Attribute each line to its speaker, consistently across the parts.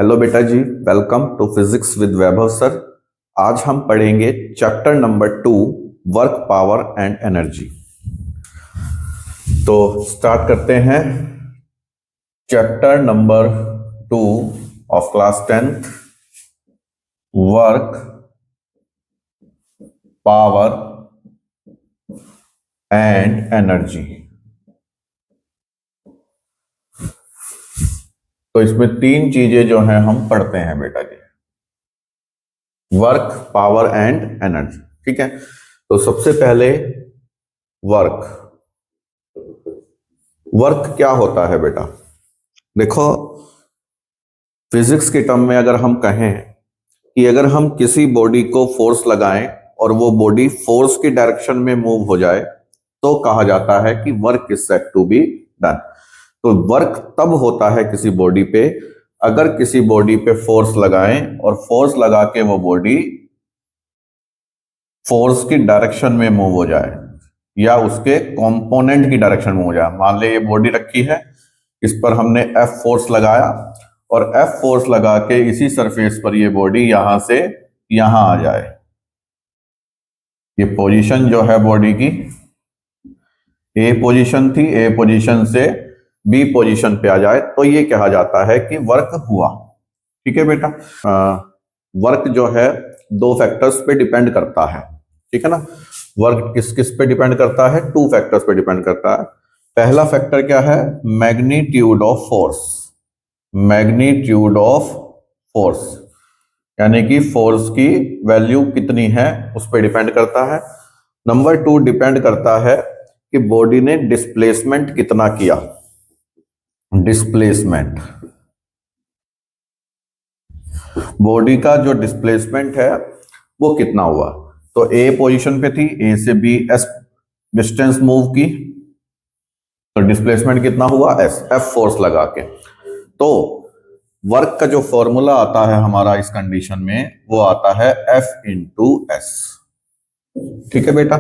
Speaker 1: Hello बेटा जी, welcome to physics with Vaibhav sir. आज हम पढ़ेंगे chapter number 2, work, power and energy. तो स्टार्ट करते हैं। Chapter number 2 of class 10th, work, power and energy. तो इसमें तीन चीजें जो हैं हम पढ़ते हैं बेटा जी, वर्क, पावर एंड एनर्जी। ठीक है, तो सबसे पहले वर्क। वर्क क्या होता है बेटा? देखो, फिजिक्स के टर्म में अगर हम कहें कि अगर हम किसी बॉडी को फोर्स लगाएं और वो बॉडी फोर्स की डायरेक्शन में मूव हो जाए तो कहा जाता है कि work is said to be done. तो वर्क तब होता है किसी बॉडी पे अगर किसी बॉडी पे फोर्स लगाएं और फोर्स लगा के वो बॉडी फोर्स की डायरेक्शन में मूव हो जाए या उसके कंपोनेंट की डायरेक्शन में हो जाए। मान ले ये बॉडी रखी है, इस पर हमने F फोर्स लगाया और F फोर्स लगा के इसी सरफेस पर ये बॉडी यहां से यहां आ जाए। ये पोजीशन जो है बॉडी की A पोजीशन थी, A पोजीशन से B पोजीशन पे आ जाए तो ये कहा जाता है कि वर्क हुआ। ठीक है बेटा, वर्क जो है दो फैक्टर्स पे डिपेंड करता है। ठीक है ना, वर्क किस किस पे डिपेंड करता है? टू फैक्टर्स पे डिपेंड करता है। पहला फैक्टर क्या है? Magnitude of force. Magnitude of force यानी कि फोर्स की वैल्यू कितनी है उस पर डिपेंड करता है। नंबर 2 डिपेंड करता है कि बॉडी ने डिस्प्लेसमेंट कितना किया। डिस्प्लेसमेंट, बॉडी का जो डिस्प्लेसमेंट है वो कितना हुआ। तो ए पोजीशन पे थी, ए से बी एस डिस्टेंस मूव की तो डिस्प्लेसमेंट कितना हुआ? एस। एफ फोर्स लगा के। तो वर्क का जो फॉर्मूला आता है हमारा इस कंडीशन में वो आता है एफ इंटू एस। ठीक है बेटा,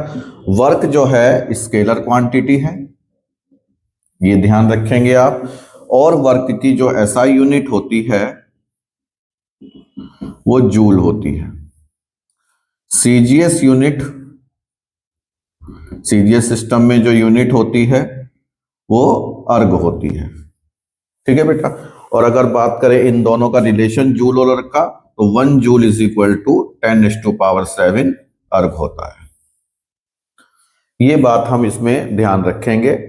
Speaker 1: वर्क जो है स्केलर क्वांटिटी है, ये ध्यान रखेंगे आप। और वर्क की जो एसआई यूनिट होती है वो जूल होती है। सीजीएस यूनिट, सीजीएस सिस्टम में जो यूनिट होती है वो अर्ग होती है। ठीक है बेटा, और अगर बात करें इन दोनों का रिलेशन जूल और अर्ग का तो 1 जूल इज इक्वल टू 10⁻⁷ अर्ग होता है। ये बात हम इसमें ध्यान रखेंगे।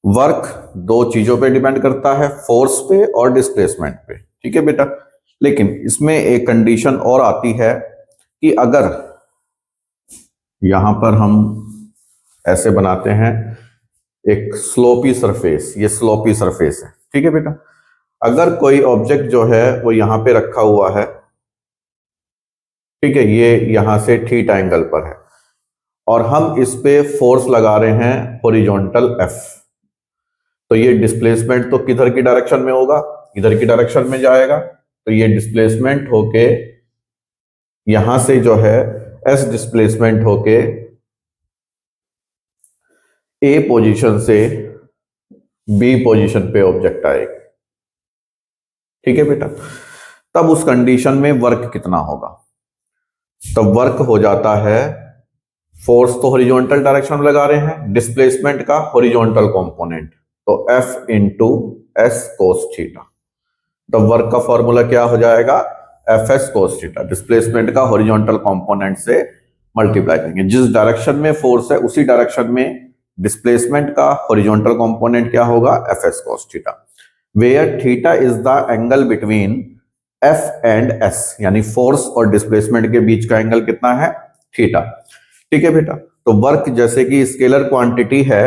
Speaker 1: वर्क दो चीजों पे डिपेंड करता है, फोर्स पे और डिस्प्लेसमेंट पे। ठीक है बेटा, लेकिन इसमें एक कंडीशन और आती है कि अगर यहां पर हम ऐसे बनाते हैं एक स्लोपी सरफेस, ये स्लोपी सरफेस है। ठीक है बेटा, अगर कोई ऑब्जेक्ट जो है वो यहां पे रखा हुआ है, ठीक है, ये यहां से थीटा एंगल पर है और हम इस पे फोर्स लगा रहे हैं हॉरिजॉन्टल एफ, तो ये डिस्प्लेसमेंट तो किधर की डायरेक्शन में होगा? इधर की डायरेक्शन में जाएगा। तो ये डिस्प्लेसमेंट होके यहां से जो है एस डिस्प्लेसमेंट होके ए पोजीशन से बी पोजीशन पे ऑब्जेक्ट आएगा। ठीक है बेटा, तब उस कंडीशन में वर्क कितना होगा? तब वर्क हो जाता है, फोर्स तो हॉरिजॉन्टल डायरेक्शन में लगा रहे हैं, डिस्प्लेसमेंट का हॉरिजॉन्टल कंपोनेंट, तो F into S cos theta. तो वर्क का फॉर्मूला क्या हो जाएगा? F S cos theta. Displacement का हॉरिजॉन्टल कंपोनेंट से मल्टीप्लाई करेंगे, जिस डायरेक्शन में फोर्स है उसी डायरेक्शन में डिस्प्लेसमेंट का हॉरिजॉन्टल कंपोनेंट क्या होगा? F S cos theta, where theta is the angle between F and S, यानी फोर्स और डिस्प्लेसमेंट के बीच का एंगल कितना है? थीटा। ठीक है बेटा, तो वर्क जैसे कि स्केलर क्वांटिटी है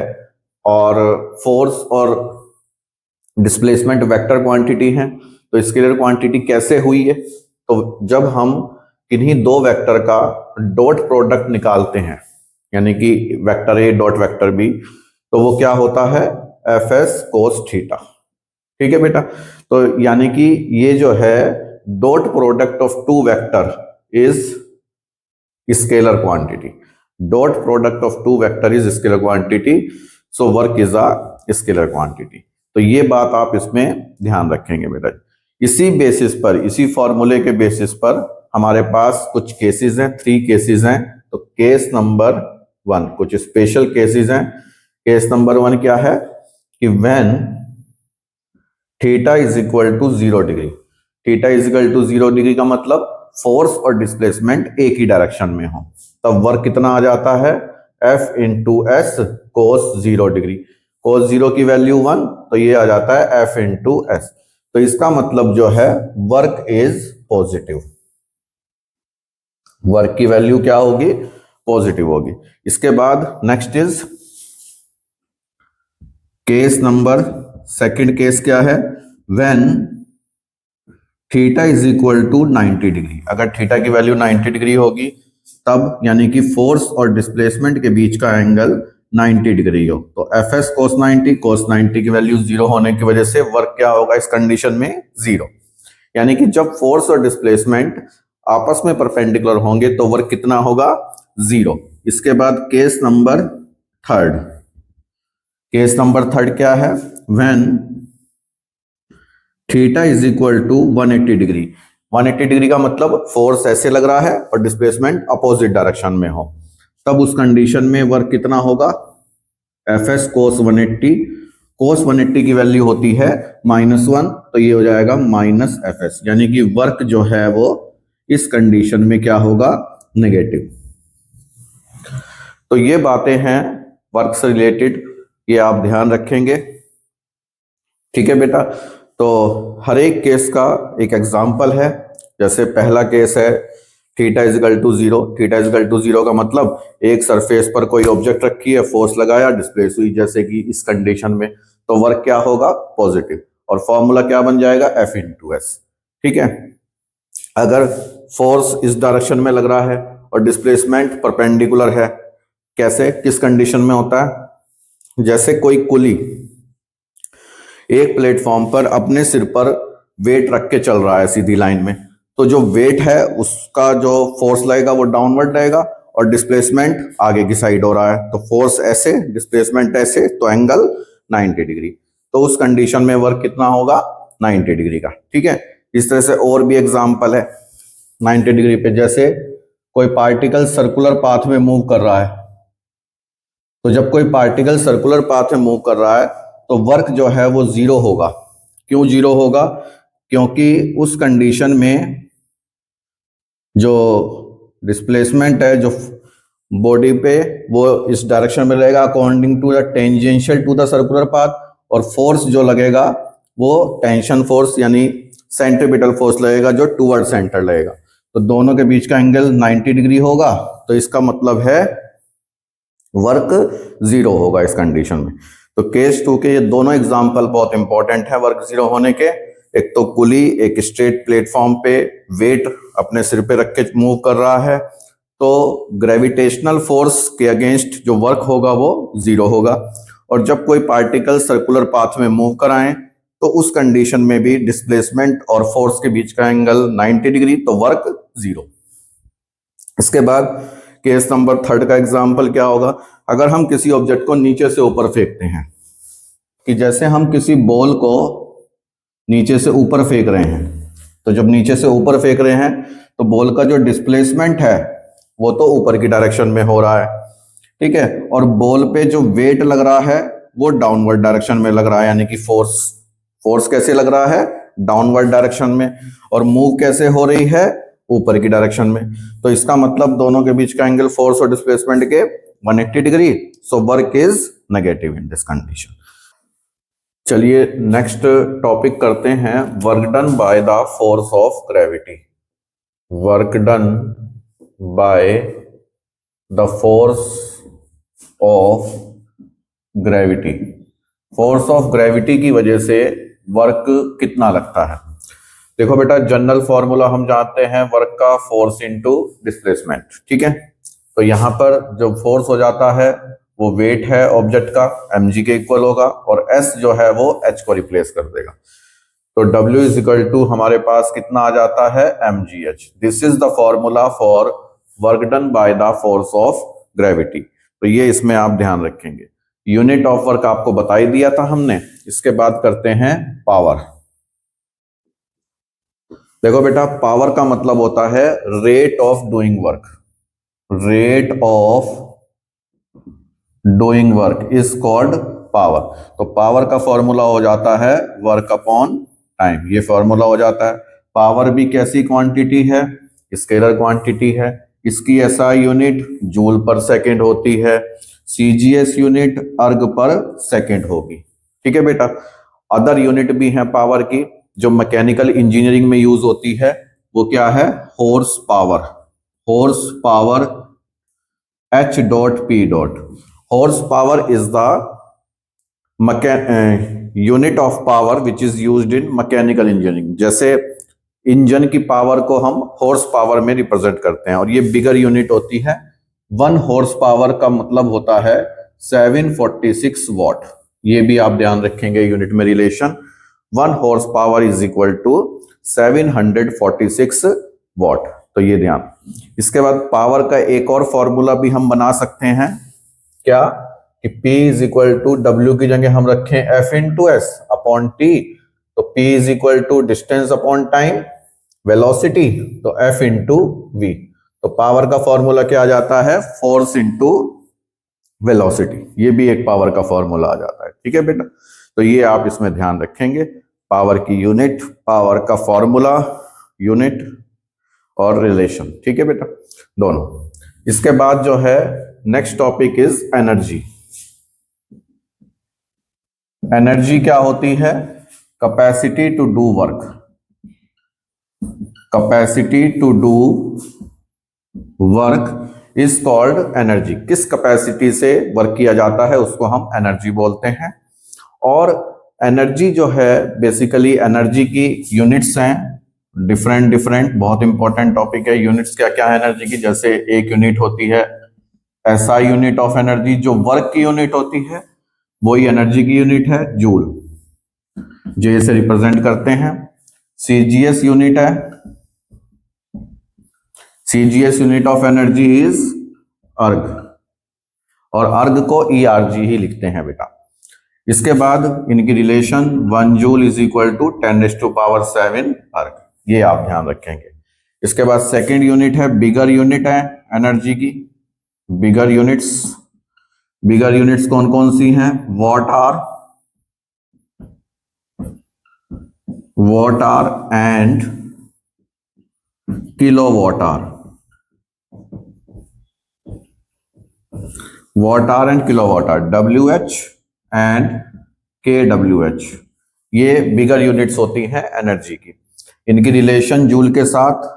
Speaker 1: और फोर्स और डिस्प्लेसमेंट वेक्टर क्वांटिटी है, तो स्केलर क्वांटिटी कैसे हुई है? तो जब हम किन्हीं दो वेक्टर का डॉट प्रोडक्ट निकालते हैं, यानी कि vector A dot vector B, तो वो क्या होता है? F S cos theta. ठीक है बेटा, तो यानी कि ये जो है dot product of two vector is scalar quantity. Dot product of two vector is scalar quantity, so work is a scalar quantity. तो ये बात आप इसमें ध्यान रखेंगे बेटा। इसी बेसिस पर, इसी फॉर्मूले के बेसिस पर हमारे पास कुछ केसेस हैं, 3 केसेस हैं। तो केस नंबर 1 कुछ स्पेशल केसेस हैं। केस नंबर 1 क्या है कि when theta is equal to 0 degree. Theta is equal to 0 degree का मतलब फोर्स और डिस्प्लेसमेंट एक ही डायरेक्शन में हो, तब वर्क कितना आ जाता है, F into S cos 0 degree. Cos 0 की वैल्यू 1, तो ये आ जाता है F इंटू एस। तो इसका मतलब जो है वर्क इज पॉजिटिव। वर्क की वैल्यू क्या होगी, पॉजिटिव होगी। इसके बाद next is case number, second case क्या है, when theta is equal to 90 degree. अगर थीटा की वैल्यू 90 डिग्री होगी तब यानी कि फोर्स और डिस्प्लेसमेंट के बीच का एंगल 90 डिग्री हो, तो एफ एस कोस 90, कोस 90 की वैल्यू 0 होने की वजह से वर्क क्या होगा इस कंडीशन में, 0। यानी कि जब फोर्स और डिस्प्लेसमेंट आपस में परपेंडिकुलर होंगे तो वर्क कितना होगा, 0। इसके बाद case number third. Case number third क्या है, when theta is equal to 180 degree. 180 degree का मतलब फोर्स ऐसे लग रहा है और डिस्प्लेसमेंट अपोजिट डायरेक्शन में हो, तब उस कंडीशन में वर्क कितना होगा, एफ एस कोस 180। कोस 180 की वैल्यू होती है -1, तो ये हो जाएगा माइनस एफ एस, यानी कि वर्क जो है वो इस कंडीशन में क्या होगा, नेगेटिव। तो ये बातें हैं वर्क से रिलेटेड, ये आप ध्यान रखेंगे। ठीक है बेटा, तो हर एक केस का एक एग्जाम्पल है। जैसे पहला केस है theta is equal to 0। Theta is equal to 0 का मतलब एक सरफेस पर कोई ऑब्जेक्ट रखी है, फोर्स लगाया, डिस्प्लेस हुई, जैसे कि इस कंडीशन में, तो वर्क क्या होगा, पॉजिटिव। और फॉर्मूला क्या बन जाएगा, एफ इंटू एस। ठीक है, अगर फोर्स इस डायरेक्शन में लग रहा है और डिस्प्लेसमेंट परपेंडिकुलर है, कैसे, किस कंडीशन में होता है, जैसे कोई कुली एक प्लेटफॉर्म पर अपने सिर पर वेट रख के चल रहा है सीधी लाइन में, तो जो वेट है उसका जो फोर्स लगेगा वो डाउनवर्ड रहेगा और डिस्प्लेसमेंट आगे की साइड हो रहा है, तो फोर्स ऐसे, डिस्प्लेसमेंट ऐसे, तो एंगल 90 डिग्री। तो उस कंडीशन में वर्क कितना होगा, 90 डिग्री का। ठीक है, इस तरह से और भी एग्जांपल है 90 डिग्री पे। जैसे कोई पार्टिकल सर्कुलर पाथ में मूव कर रहा है, तो जब कोई पार्टिकल सर्कुलर पाथ में मूव कर रहा है तो वर्क जो है वो 0 होगा। क्यों 0 होगा, क्योंकि उस कंडीशन में जो डिस्प्लेसमेंट है जो बॉडी पे वो इस डायरेक्शन में रहेगा according to the tangential to the circular path, और फोर्स जो लगेगा वो टेंशन फोर्स यानी सेंट्रीपिटल फोर्स लगेगा जो टूवर्ड सेंटर लगेगा। तो दोनों के बीच का एंगल 90 डिग्री होगा, तो इसका मतलब है वर्क 0 होगा इस कंडीशन में। तो केस 2 के ये दोनों एग्जाम्पल बहुत इंपॉर्टेंट है वर्क 0 होने के। एक तो कुली एक स्ट्रेट प्लेटफॉर्म पे वेट अपने सिर पे रख के मूव कर रहा है, तो ग्रेविटेशनल फोर्स के अगेंस्ट जो वर्क होगा वो 0 होगा। और जब कोई पार्टिकल सर्कुलर पाथ में मूव कराएं तो उस कंडीशन में भी डिस्प्लेसमेंट और फोर्स के बीच का एंगल 90 डिग्री, तो वर्क 0। इसके बाद केस नंबर थर्ड का एग्जाम्पल क्या होगा, अगर हम किसी ऑब्जेक्ट को नीचे से ऊपर फेंकते हैं, कि जैसे हम किसी बॉल को नीचे से ऊपर फेंक रहे हैं, तो जब नीचे से ऊपर फेंक रहे हैं तो बॉल का जो डिस्प्लेसमेंट है वो तो ऊपर की डायरेक्शन में हो रहा है, ठीक है, और बॉल पे जो वेट लग रहा है वो डाउनवर्ड डायरेक्शन में लग रहा है, यानी कि फोर्स कैसे लग रहा है, डाउनवर्ड डायरेक्शन में, और मूव कैसे हो रही है, ऊपर की डायरेक्शन में। तो इसका मतलब दोनों के बीच का एंगल फोर्स और डिस्प्लेसमेंट के 180 degree, so work is negative in this condition. चलिए नेक्स्ट टॉपिक करते हैं, work done by the force of gravity. Work done by the force of gravity. Force of gravity की वजह से वर्क कितना लगता है। देखो बेटा, जनरल फॉर्मूला हम जानते हैं वर्क का, फोर्स इनटू डिस्प्लेसमेंट। ठीक है, तो यहां पर जो फोर्स हो जाता है वो वेट है ऑब्जेक्ट का, mg के इक्वल होगा, और s जो है वो h को रिप्लेस कर देगा। तो w इज इक्वल टू हमारे पास कितना आ जाता है, mgh। This is the formula for work done by the force of gravity. तो ये इसमें आप ध्यान रखेंगे। यूनिट ऑफ वर्क आपको बता ही दिया था हमने। इसके बाद करते हैं पावर। देखो बेटा, पावर का मतलब होता है rate of doing work. Rate of doing work is called power. तो पावर का फॉर्मूला हो जाता है वर्क अपॉन टाइम, ये फॉर्मूला हो जाता है। पावर भी कैसी क्वांटिटी है? स्केलर क्वांटिटी है। इसकी एसआई यूनिट जूल पर सेकेंड होती है, सीजीएस यूनिट अर्ग पर सेकेंड होगी। ठीक है बेटा। अदर यूनिट भी हैं पावर की जो मैकेनिकल इंजीनियरिंग में यूज होती है, वो क्या है? Horse power. Horse power H dot P dot. Horsepower is the unit of power which is used in mechanical engineering. जैसे इंजन की पावर को हम हॉर्स पावर में रिप्रेजेंट करते हैं और ये बिगर यूनिट होती है। 1 हॉर्स पावर का मतलब होता है 746 वॉट। ये भी आप ध्यान रखेंगे यूनिट में relation. 1 horse power is equal to 746 watt. तो ये ध्यान। इसके बाद पावर का एक और फॉर्मूला भी हम बना सकते हैं, क्या? कि P is equal to W की जगह हम रखें F into S upon T. तो P is equal to distance upon time, velocity, तो F इंटू वी। तो पावर का फॉर्मूला क्या आ जाता है? Force into velocity. ये भी एक पावर का फॉर्मूला आ जाता है। ठीक है बेटा, तो ये आप इसमें ध्यान रखेंगे। पावर की यूनिट, पावर का फॉर्मूला, यूनिट और रिलेशन। ठीक है बेटा, दोनों। इसके बाद जो है next topic is energy. Energy क्या होती है? Capacity to do work. Capacity to do work is called energy. किस कैपेसिटी से वर्क किया जाता है उसको हम एनर्जी बोलते हैं। और एनर्जी जो है बेसिकली एनर्जी की यूनिट्स हैं डिफरेंट डिफरेंट। बहुत इंपॉर्टेंट टॉपिक है। यूनिट्स क्या क्या है एनर्जी की? जैसे एक यूनिट होती है एसआई यूनिट ऑफ एनर्जी, जो वर्क की यूनिट होती है वही एनर्जी की यूनिट है, जूल। जे से रिप्रेजेंट करते हैं। सीजीएस यूनिट है, CGS unit of energy is अर्ग, और अर्ग को ईआरजी ही लिखते हैं बेटा। इसके बाद इनकी relation 1 joule is equal to 10⁻⁷ erg, ये आप ध्यान रखेंगे। इसके बाद सेकंड यूनिट है, बिगर यूनिट है एनर्जी की। बिगर यूनिट्स, बिगर यूनिट्स कौन कौन सी हैं? Watt hour and kilowatt hour. Watt hour and kilowatt hour, WH and KWH, ये बिगर यूनिट्स होती हैं एनर्जी की। इनकी रिलेशन जूल के साथ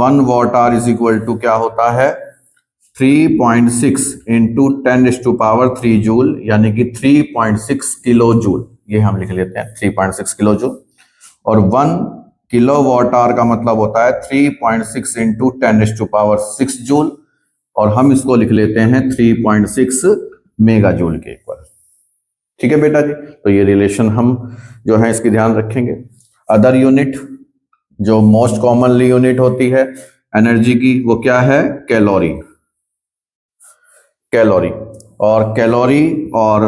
Speaker 1: 1 watt hour is equal to क्या होता है? 3.6 इंटू 10⁻³ जूल, यानी कि 3.6 किलो जूल। ये हम लिख लेते हैं 3.6 किलो जूल। और 1 किलो वॉट आर का मतलब होता है 3.6 इंटू 10⁻⁶ जूल, और हम इसको लिख लेते हैं 3.6 मेगा जूल के इक्वल। ठीक है बेटा जी, तो ये रिलेशन हम जो है इसकी ध्यान रखेंगे। अदर यूनिट जो मोस्ट कॉमनली यूनिट होती है एनर्जी की, वो क्या है? कैलोरी। कैलोरी, और कैलोरी और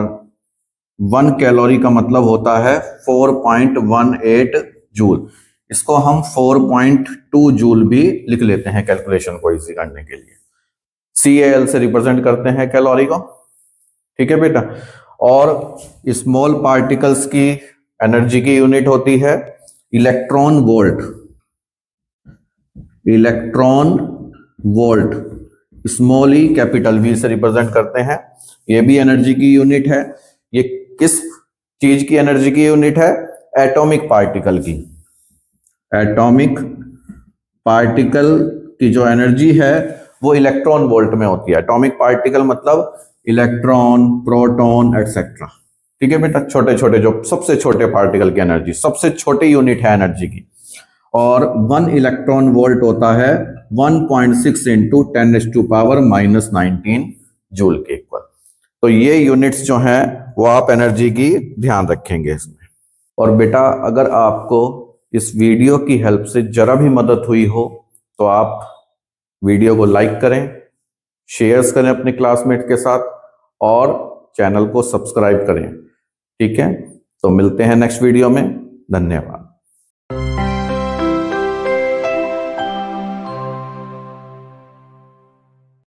Speaker 1: 1 कैलोरी का मतलब होता है 4.18 जूल। इसको हम 4.2 जूल भी लिख लेते हैं कैलकुलेशन को इजी करने के लिए। CAL से रिप्रेजेंट करते हैं कैलोरी को। ठीक है बेटा। और स्मॉल पार्टिकल्स की एनर्जी की यूनिट होती है electron volt. Electron volt, small E capital V से रिप्रेजेंट करते हैं। ये भी एनर्जी की यूनिट है। ये किस चीज की एनर्जी की यूनिट है? एटॉमिक पार्टिकल की। एटॉमिक पार्टिकल की जो एनर्जी है वो इलेक्ट्रॉन वोल्ट में होती है। एटॉमिक पार्टिकल मतलब इलेक्ट्रॉन, प्रोटॉन एटसेट्रा। ठीक है बेटा, छोटे छोटे जो सबसे छोटे पार्टिकल की एनर्जी, सबसे छोटी यूनिट है एनर्जी की। और 1 इलेक्ट्रॉन वोल्ट होता है 1.6 इंटू 10⁻⁻19 जूल के इक्वल। तो ये यूनिट्स जो हैं वो आप एनर्जी की ध्यान रखेंगे इसमें। और बेटा अगर आपको इस वीडियो की हेल्प से जरा भी मदद हुई हो तो आप वीडियो को लाइक करें, शेयर्स करें अपने क्लासमेट के साथ, और चैनल को सब्सक्राइब करें। ठीक है, तो मिलते हैं नेक्स्ट वीडियो में। धन्यवाद।